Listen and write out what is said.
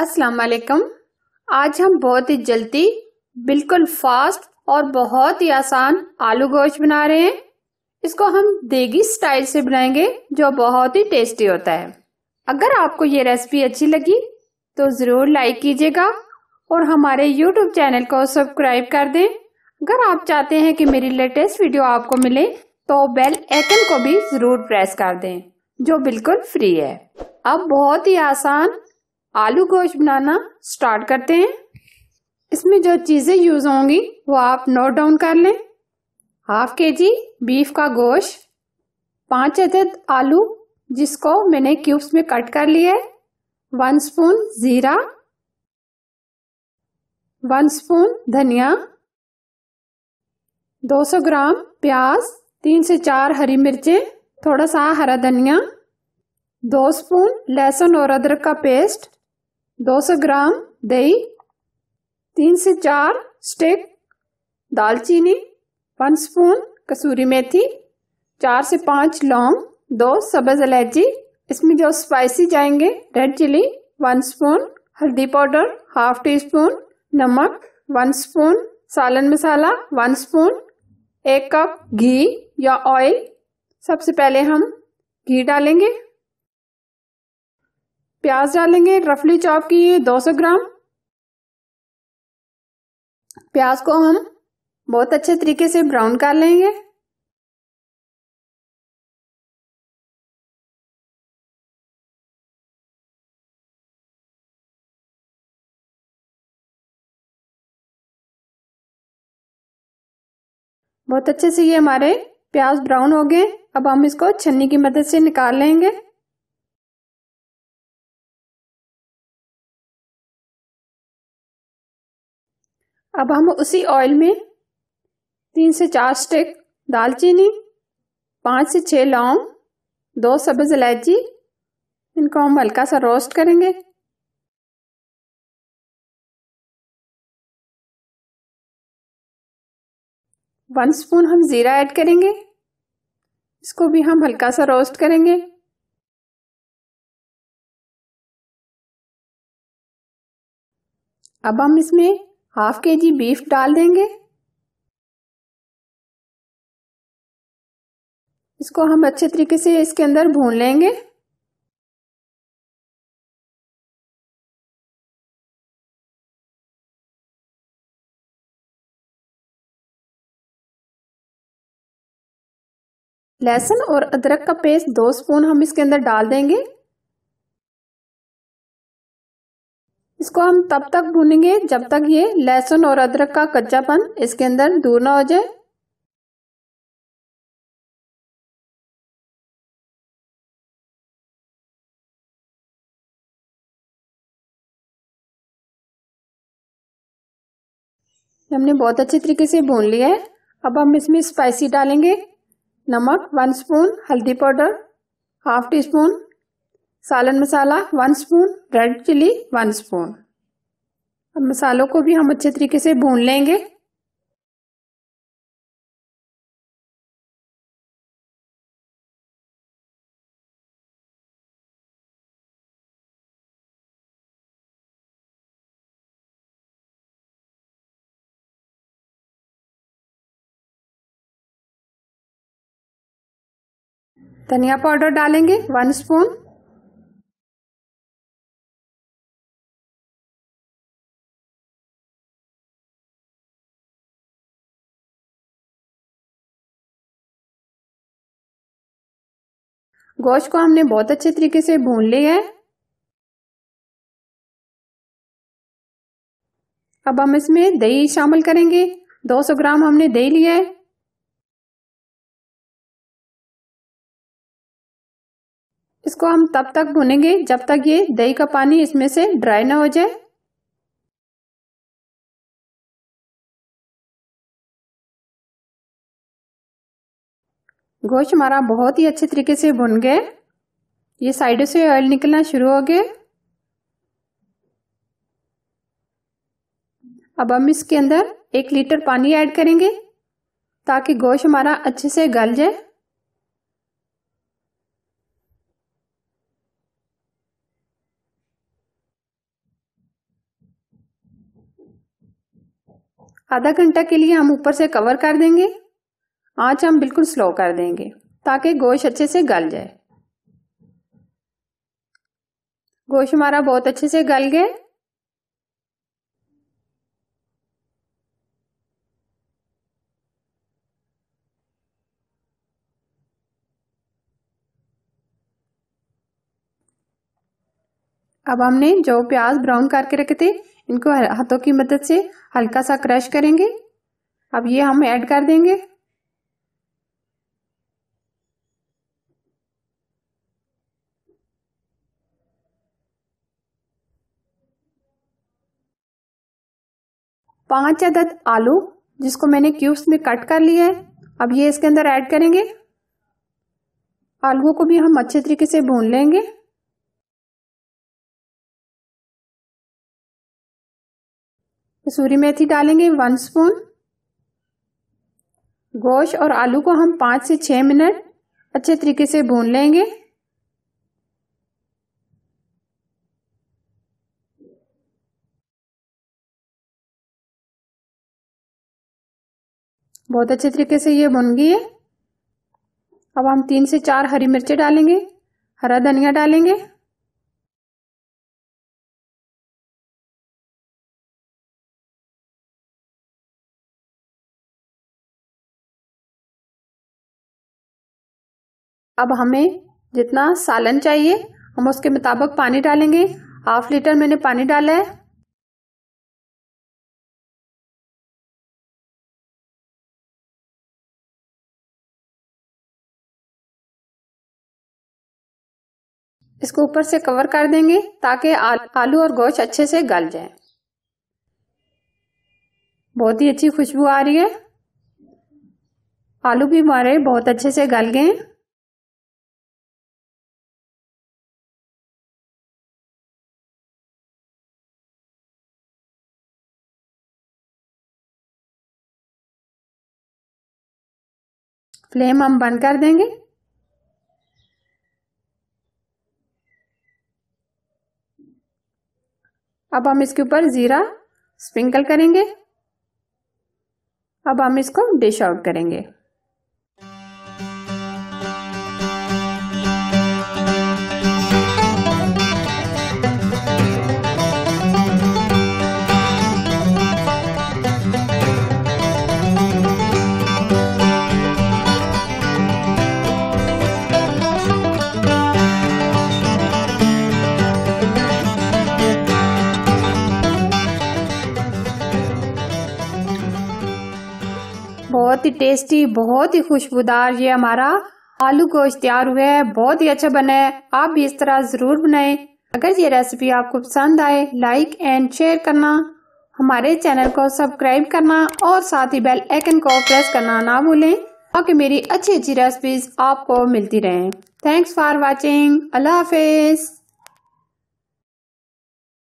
अस्सलाम वालेकुम। आज हम बहुत ही जल्दी बिल्कुल फास्ट और बहुत ही आसान आलू गोश्त बना रहे हैं। इसको हम देगी स्टाइल से बनाएंगे जो बहुत ही टेस्टी होता है। अगर आपको ये रेसिपी अच्छी लगी तो ज़रूर लाइक कीजिएगा और हमारे YouTube चैनल को सब्सक्राइब कर दें। अगर आप चाहते हैं कि मेरी लेटेस्ट वीडियो आपको मिले तो बेल आइकन को भी ज़रूर प्रेस कर दें जो बिल्कुल फ्री है। अब बहुत ही आसान आलू गोश्त बनाना स्टार्ट करते हैं। इसमें जो चीज़ें यूज़ होंगी वो आप नोट डाउन कर लें। हाफ केजी बीफ का गोश्त, 5 अदद आलू जिसको मैंने क्यूब्स में कट कर लिया है, 1 स्पून जीरा, 1 स्पून धनिया, 200 ग्राम प्याज, 3 से 4 हरी मिर्चें, थोड़ा सा हरा धनिया, 2 स्पून लहसुन और अदरक का पेस्ट, 200 ग्राम दही, 3 से 4 स्टिक दालचीनी, 1 स्पून कसूरी मेथी, 4 से 5 लौंग, 2 सब्ज इलायची। इसमें जो स्पाइसी जाएंगे रेड चिली 1 स्पून, हल्दी पाउडर हाफ टी स्पून, नमक 1 स्पून, सालन मसाला 1 स्पून, 1 कप घी या ऑयल। सबसे पहले हम घी डालेंगे, प्याज डालेंगे रफली चॉप किए 200 ग्राम। प्याज को हम बहुत अच्छे तरीके से ब्राउन कर लेंगे। बहुत अच्छे से ये हमारे प्याज ब्राउन हो गए। अब हम इसको छन्नी की मदद से निकाल लेंगे। अब हम उसी ऑयल में 3 से 4 स्टिक दालचीनी, 5 से 6 लौंग, 2 सब्ज इलायची, इनको हम हल्का सा रोस्ट करेंगे। वन स्पून हम जीरा ऐड करेंगे, इसको भी हम हल्का सा रोस्ट करेंगे। अब हम इसमें हाफ केजी बीफ डाल देंगे। इसको हम अच्छे तरीके से इसके अंदर भून लेंगे। लहसुन और अदरक का पेस्ट 2 स्पून हम इसके अंदर डाल देंगे। इसको हम तब तक भूनेंगे जब तक ये लहसुन और अदरक का कच्चापन इसके अंदर दूर ना हो जाए। हमने बहुत अच्छे तरीके से भून लिया है। अब हम इसमें स्पाइसी डालेंगे। नमक 1 स्पून, हल्दी पाउडर हाफ टी स्पून, सालन मसाला 1 स्पून, रेड चिली 1 स्पून। अब मसालों को भी हम अच्छे तरीके से भून लेंगे। धनिया पाउडर डालेंगे 1 स्पून, गोश्त को हमने बहुत अच्छे तरीके से भून लिया है। अब हम इसमें दही शामिल करेंगे। 200 ग्राम हमने दही लिया है। इसको हम तब तक भूनेंगे जब तक ये दही का पानी इसमें से ड्राई ना हो जाए। गोश्त हमारा बहुत ही अच्छे तरीके से भुन गया। ये साइडों से ऑयल निकलना शुरू हो गया। अब हम इसके अंदर 1 लीटर पानी ऐड करेंगे ताकि गोश्त हमारा अच्छे से गल जाए। आधा घंटा के लिए हम ऊपर से कवर कर देंगे। आंच हम बिल्कुल स्लो कर देंगे ताकि गोश्त अच्छे से गल जाए। गोश्त हमारा बहुत अच्छे से गल गया। अब हमने जो प्याज ब्राउन करके रखे थे इनको हाथों की मदद से हल्का सा क्रश करेंगे। अब ये हम ऐड कर देंगे। पांच अदद आलू जिसको मैंने क्यूब्स में कट कर लिया है, अब ये इसके अंदर ऐड करेंगे। आलूओं को भी हम अच्छे तरीके से भून लेंगे। कसूरी मेथी डालेंगे 1 स्पून। गोश्त और आलू को हम 5 से 6 मिनट अच्छे तरीके से भून लेंगे। बहुत अच्छे तरीके से ये भुन गई है। अब हम 3 से 4 हरी मिर्चें डालेंगे, हरा धनिया डालेंगे। अब हमें जितना सालन चाहिए हम उसके मुताबिक पानी डालेंगे। 1/2 लीटर मैंने पानी डाला है। इसको ऊपर से कवर कर देंगे ताकि आलू और गोश्त अच्छे से गल जाए। बहुत ही अच्छी खुशबू आ रही है। आलू भी हमारे बहुत अच्छे से गल गए हैं। फ्लेम हम बंद कर देंगे। अब हम इसके ऊपर जीरा स्प्रिंकल करेंगे। अब हम इसको डिश आउट करेंगे। बहुत ही टेस्टी, बहुत ही खुशबूदार ये हमारा आलू गोश्त तैयार हुआ है। बहुत ही अच्छा बना है। आप भी इस तरह जरूर बनाएं। अगर ये रेसिपी आपको पसंद आए लाइक एंड शेयर करना, हमारे चैनल को सब्सक्राइब करना और साथ ही बेल आइकन को प्रेस करना ना भूलें ताकि मेरी अच्छी अच्छी रेसिपीज आपको मिलती रहें। Thanks for watching. Allah Hafiz.